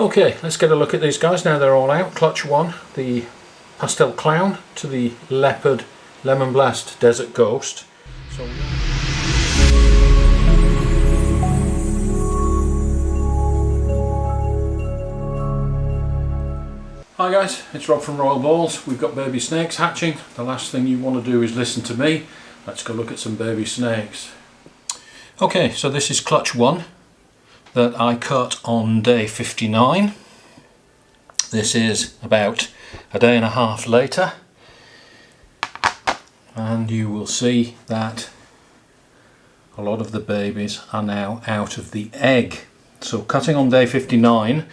Okay, let's get a look at these guys now they're all out. Clutch 1, the Pastel Clown to the Leopard Lemon Blast Desert Ghost. So hi guys, it's Rob from Royal Balls. We've got baby snakes hatching. The last thing you want to do is listen to me. Let's go look at some baby snakes. Okay, so this is clutch 1 that I cut on day 59. This is about a day and a half later, and you will see that a lot of the babies are now out of the egg. So cutting on day 59,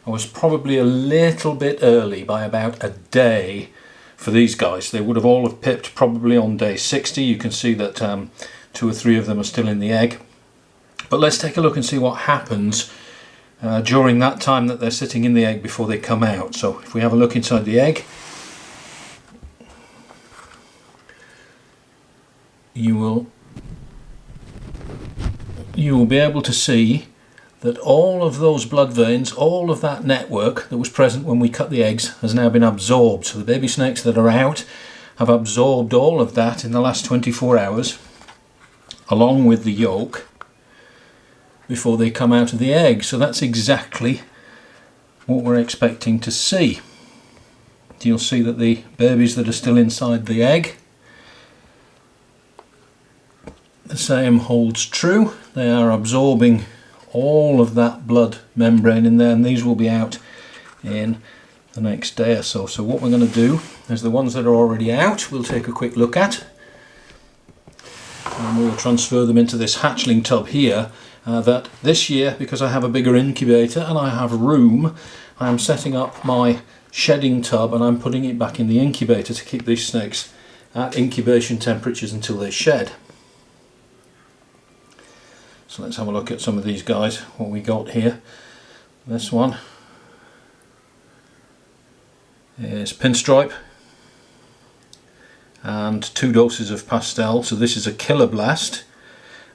I was probably a little bit early by about a day for these guys. They would have all have pipped probably on day 60. You can see that 2 or 3 of them are still in the egg. But let's take a look and see what happens during that time that they're sitting in the egg before they come out. So if we have a look inside the egg, you will be able to see that all of those blood veins, all of that network that was present when we cut the eggs has now been absorbed. So the baby snakes that are out have absorbed all of that in the last 24 hours along with the yolk before they come out of the egg. So that's exactly what we're expecting to see. You'll see that the babies that are still inside the egg, the same holds true. They are absorbing all of that blood membrane in there, and these will be out in the next day or so. So what we're going to do is the ones that are already out we'll take a quick look at, and we'll transfer them into this hatchling tub here. That this year, because I have a bigger incubator and I have room, I am setting up my shedding tub and I'm putting it back in the incubator to keep these snakes at incubation temperatures until they shed. So let's have a look at some of these guys, what we got here. This one is pinstripe and 2 doses of pastel. So this is a killer blast,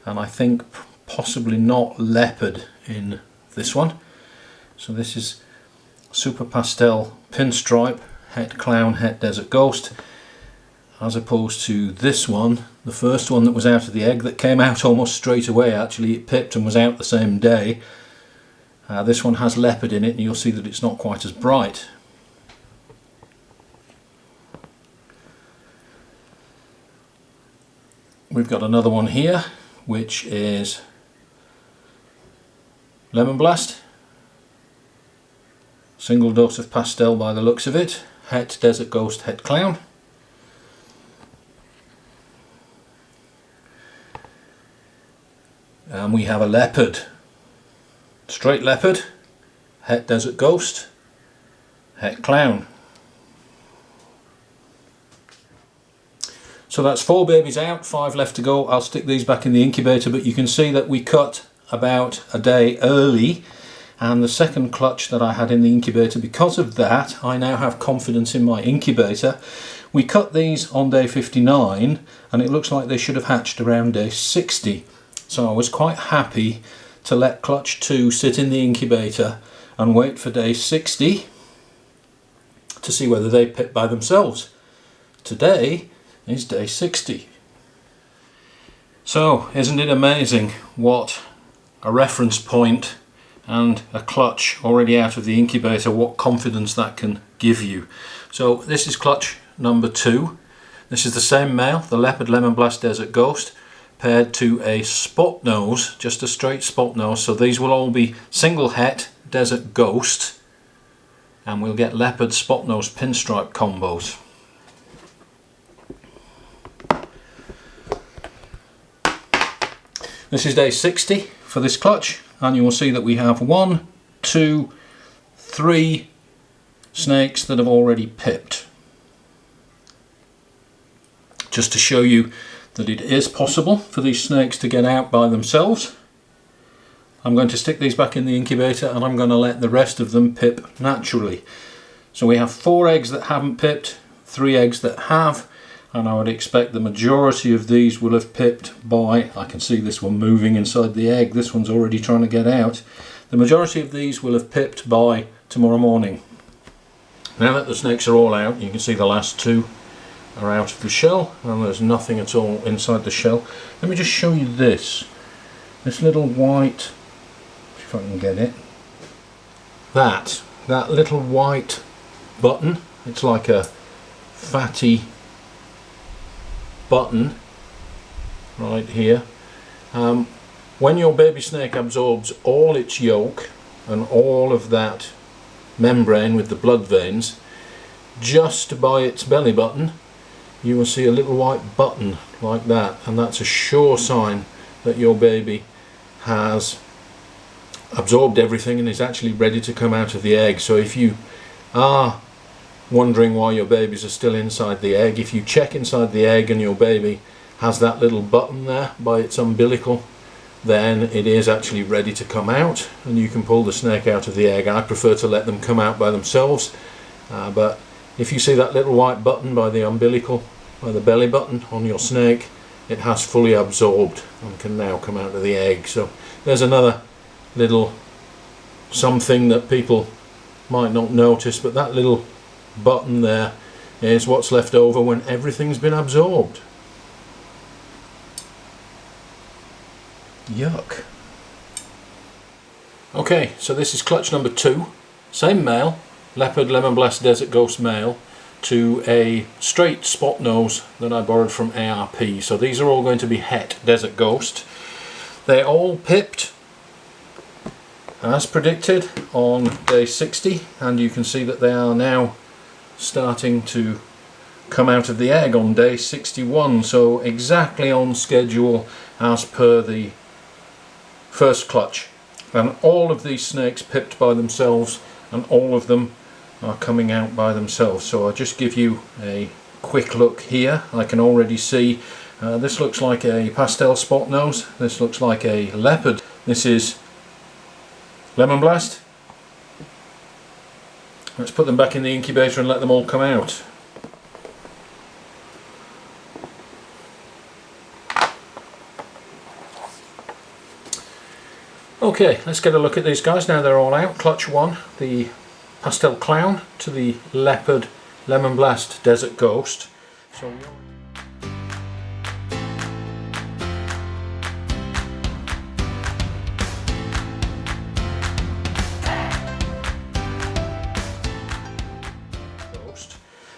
and I think possibly not leopard in this one. So this is super pastel pinstripe, het clown, het desert ghost, as opposed to this one, the first one that was out of the egg, that came out almost straight away. Actually it pipped and was out the same day. This one has leopard in it, and you'll see that it's not quite as bright. We've got another one here which is lemon blast, single dose of pastel by the looks of it, het desert ghost, het clown. And we have a leopard, straight leopard, het desert ghost, het clown. So that's 4 babies out, 5 left to go. I'll stick these back in the incubator, but you can see that we cut about a day early, and the second clutch that I had in the incubator, because of that I now have confidence in my incubator. We cut these on day 59 and it looks like they should have hatched around day 60. So I was quite happy to let clutch 2 sit in the incubator and wait for day 60 to see whether they pip by themselves. Today is day 60. So isn't it amazing what a reference point and a clutch already out of the incubator, what confidence that can give you. So this is clutch number 2. This is the same male, the Leopard Lemon Blast Desert Ghost, paired to a spot nose, just a straight spot nose. So these will all be single het Desert Ghost, and we'll get leopard spot nose pinstripe combos. This is day 60 for this clutch, and you will see that we have 1, 2, 3 snakes that have already pipped. Just to show you that it is possible for these snakes to get out by themselves, I'm going to stick these back in the incubator and I'm going to let the rest of them pip naturally. So we have 4 eggs that haven't pipped, 3 eggs that have, and I would expect the majority of these will have pipped by, I can see this one moving inside the egg, this one's already trying to get out. The majority of these will have pipped by tomorrow morning. Now that the snakes are all out, you can see the last two are out of the shell and there's nothing at all inside the shell. Let me just show you this little white, if I can get it, that little white button. It's like a fatty button right here. When your baby snake absorbs all its yolk and all of that membrane with the blood veins, just by its belly button you will see a little white button like that, and that's a sure sign that your baby has absorbed everything and is actually ready to come out of the egg. So if you are wondering why your babies are still inside the egg, if you check inside the egg and your baby has that little button there by its umbilical, then it is actually ready to come out and you can pull the snake out of the egg. I prefer to let them come out by themselves, but if you see that little white button by the umbilical, by the belly button on your snake, it has fully absorbed and can now come out of the egg. So there's another little something that people might not notice, but that little button there is what's left over when everything's been absorbed. Yuck. Okay, so this is clutch number 2. Same male, Leopard Lemon Blast Desert Ghost male, to a straight spot nose that I borrowed from ARP. So these are all going to be Het Desert Ghost. They all pipped as predicted on day 60, and you can see that they are now starting to come out of the egg on day 61, so exactly on schedule as per the first clutch. And all of these snakes pipped by themselves and all of them are coming out by themselves. So I'll just give you a quick look here. I can already see this looks like a pastel spot nose, this looks like a leopard, this is Lemon Blast. Let's put them back in the incubator and let them all come out. Okay, let's get a look at these guys now they're all out. Clutch 1, the Pastel Clown to the Leopard Lemon Blast Desert Ghost.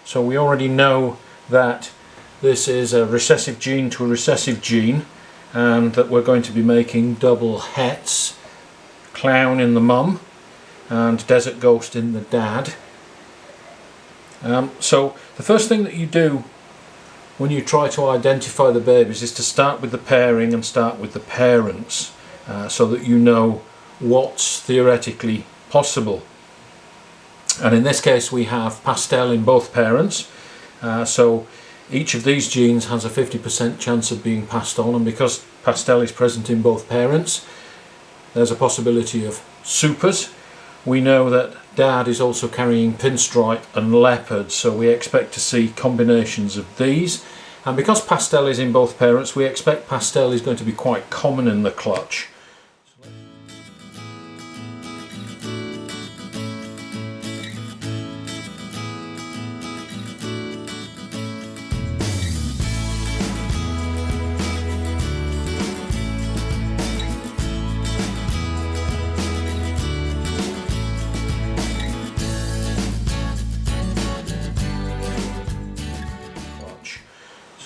So we already know that this is a recessive gene to a recessive gene, and that we're going to be making double hets, clown in the mum and desert ghost in the dad. So the first thing that you do when you try to identify the babies is to start with the pairing and start with the parents, so that you know what's theoretically possible. And in this case we have pastel in both parents, so each of these genes has a 50% chance of being passed on, and because pastel is present in both parents there's a possibility of supers. We know that dad is also carrying pinstripe and leopard, so we expect to see combinations of these, and because pastel is in both parents we expect pastel is going to be quite common in the clutch.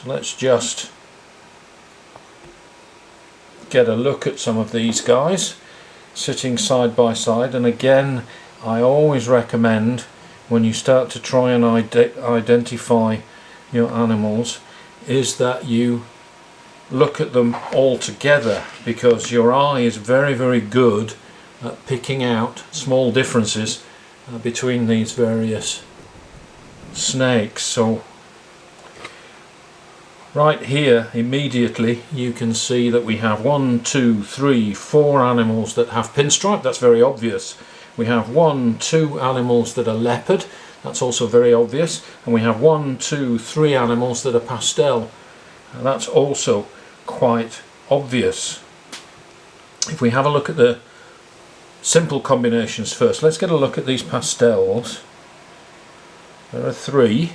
Let's just get a look at some of these guys sitting side by side, and again I always recommend when you start to try and identify your animals is that you look at them all together, because your eye is very good at picking out small differences between these various snakes. So right here immediately you can see that we have 1, 2, 3, 4 animals that have pinstripe. That's very obvious. We have 1, 2 animals that are leopard. That's also very obvious. And we have 1, 2, 3 animals that are pastel. And that's also quite obvious. If we have a look at the simple combinations first. Let's get a look at these pastels. There are 3.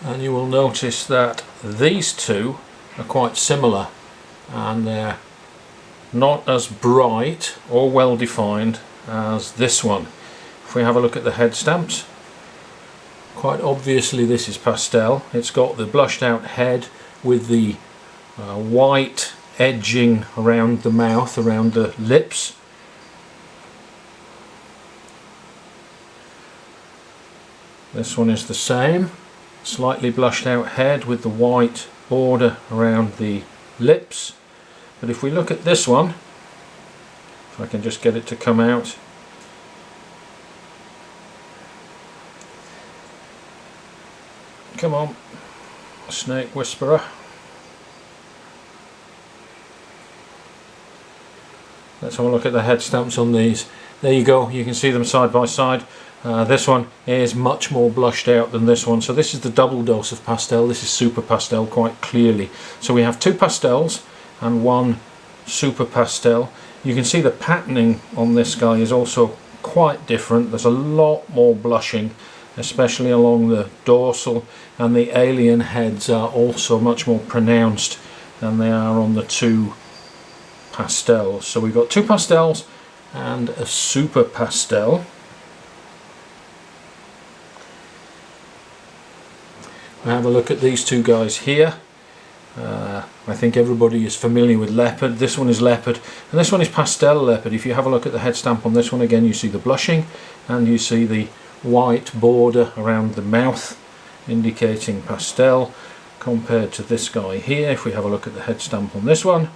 And you will notice that these 2 are quite similar, and they're not as bright or well defined as this one. If we have a look at the head stamps, quite obviously this is pastel. It's got the blushed out head with the white edging around the mouth, around the lips. This one is the same. Slightly blushed out head with the white border around the lips. But if we look at this one, if I can just get it to come out, come on, snake whisperer. Let's have a look at the head stamps on these. There you go, you can see them side by side. This one is much more blushed out than this one, so this is the double dose of pastel. This is super pastel quite clearly. So we have 2 pastels and 1 super pastel. You can see the patterning on this guy is also quite different. There's a lot more blushing, especially along the dorsal, and the alien heads are also much more pronounced than they are on the 2 pastels. So we've got 2 pastels and a super pastel. Have a look at these 2 guys here. I think everybody is familiar with leopard. This one is leopard and this one is pastel leopard. If you have a look at the head stamp on this one, again you see the blushing and you see the white border around the mouth indicating pastel, compared to this guy here. If we have a look at the head stamp on this one,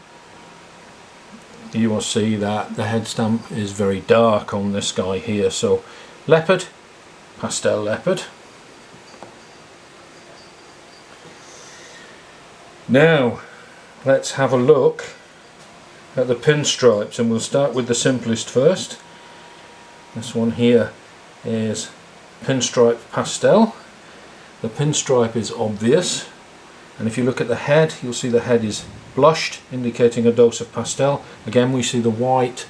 you will see that the head stamp is very dark on this guy here. So leopard, pastel leopard. Now let's have a look at the pinstripes, and we'll start with the simplest first. This one here is pinstripe pastel. The pinstripe is obvious, and if you look at the head, you'll see the head is blushed, indicating a dose of pastel. Again, we see the white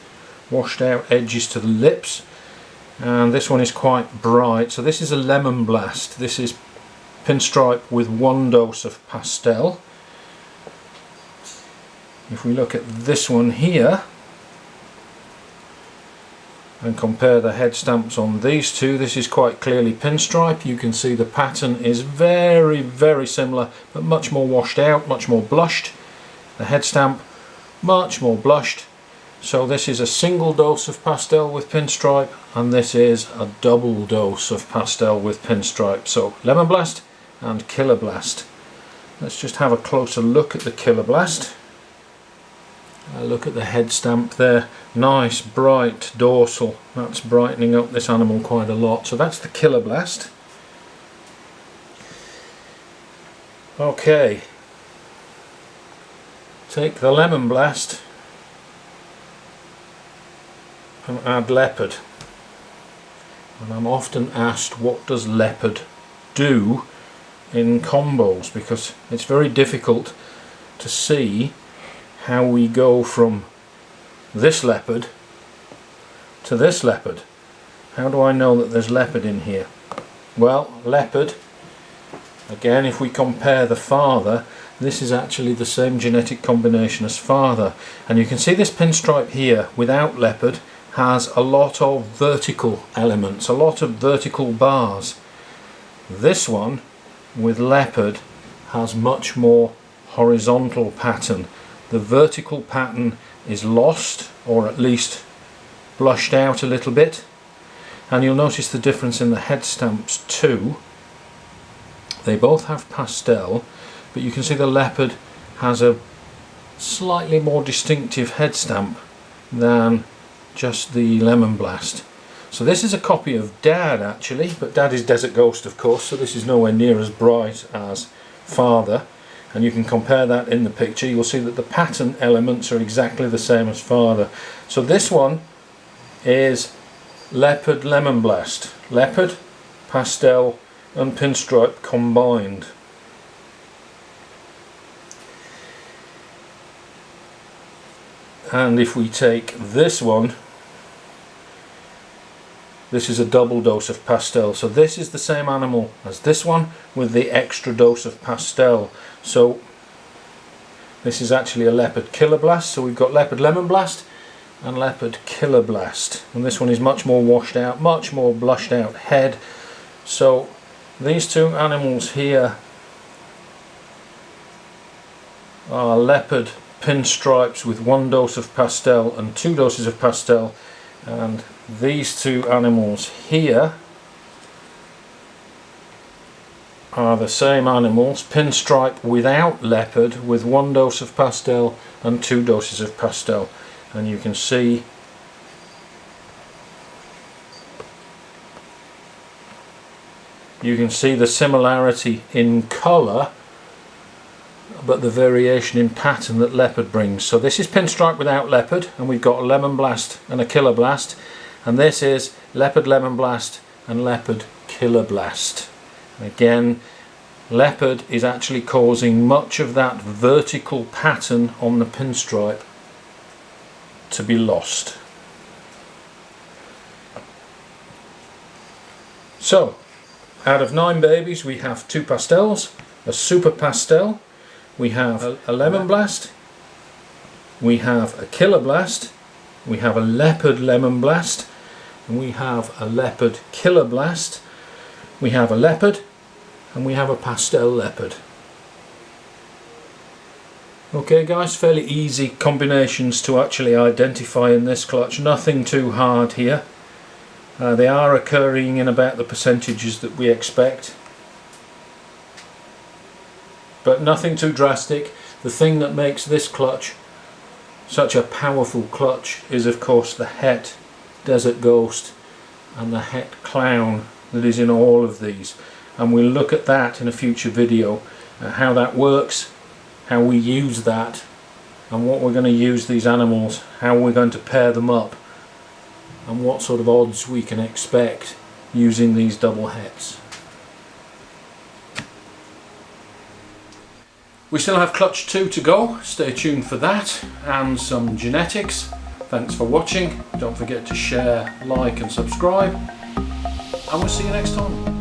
washed out edges to the lips, and this one is quite bright. So this is a lemon blast. This is pinstripe with 1 dose of pastel. If we look at this one here and compare the head stamps on these 2, this is quite clearly pinstripe. You can see the pattern is very, very similar, but much more washed out, much more blushed. The head stamp much more blushed. So this is a single dose of pastel with pinstripe, and this is a double dose of pastel with pinstripe. So lemon blast and killer blast. Let's just have a closer look at the killer blast. Look at the head stamp there, nice bright dorsal. That's brightening up this animal quite a lot. So that's the killer blast. Okay, take the lemon blast and add leopard. And I'm often asked, what does leopard do in combos? Because it's very difficult to see how we go from this leopard to this leopard. How do I know that there's leopard in here? Well, leopard, again, if we compare the father, this is actually the same genetic combination as father, and you can see this pinstripe here without leopard has a lot of vertical elements, a lot of vertical bars. This one with leopard has much more horizontal pattern. The vertical pattern is lost, or at least blushed out a little bit, and you'll notice the difference in the head stamps too. They both have pastel, but you can see the leopard has a slightly more distinctive head stamp than just the lemon blast. So this is a copy of Dad actually, but Dad is Desert Ghost of course, so this is nowhere near as bright as Father. And you can compare that in the picture. You'll see that the pattern elements are exactly the same as father. So this one is leopard lemon blast. Leopard, pastel and pinstripe combined. And if we take this one, this is a double dose of pastel. So this is the same animal as this one with the extra dose of pastel. So this is actually a leopard killer blast. So we've got leopard lemon blast and leopard killer blast. And this one is much more washed out, much more blushed out head. So these two animals here are leopard pinstripes with 1 dose of pastel and 2 doses of pastel, and these two animals here are the same animals, pinstripe without leopard, with 1 dose of pastel and 2 doses of pastel. And you can see the similarity in colour, but the variation in pattern that leopard brings. So this is pinstripe without leopard, and we've got a lemon blast and a killer blast, and this is leopard lemon blast and leopard killer blast. Again, leopard is actually causing much of that vertical pattern on the pinstripe to be lost. So out of 9 babies we have 2 pastels, a super pastel, we have a lemon blast, we have a killer blast, we have a leopard lemon blast, and we have a leopard killer blast, we have a leopard, and we have a pastel leopard. Okay guys, fairly easy combinations to actually identify in this clutch, nothing too hard here. They are occurring in about the percentages that we expect, but nothing too drastic. The thing that makes this clutch such a powerful clutch is of course the het desert ghost and the het clown that is in all of these, and we'll look at that in a future video, how that works, how we use that, and what we're going to use these animals, how we're going to pair them up, and what sort of odds we can expect using these double hets. We still have clutch 2 to go, stay tuned for that, and some genetics. Thanks for watching, don't forget to share, like and subscribe, and we'll see you next time.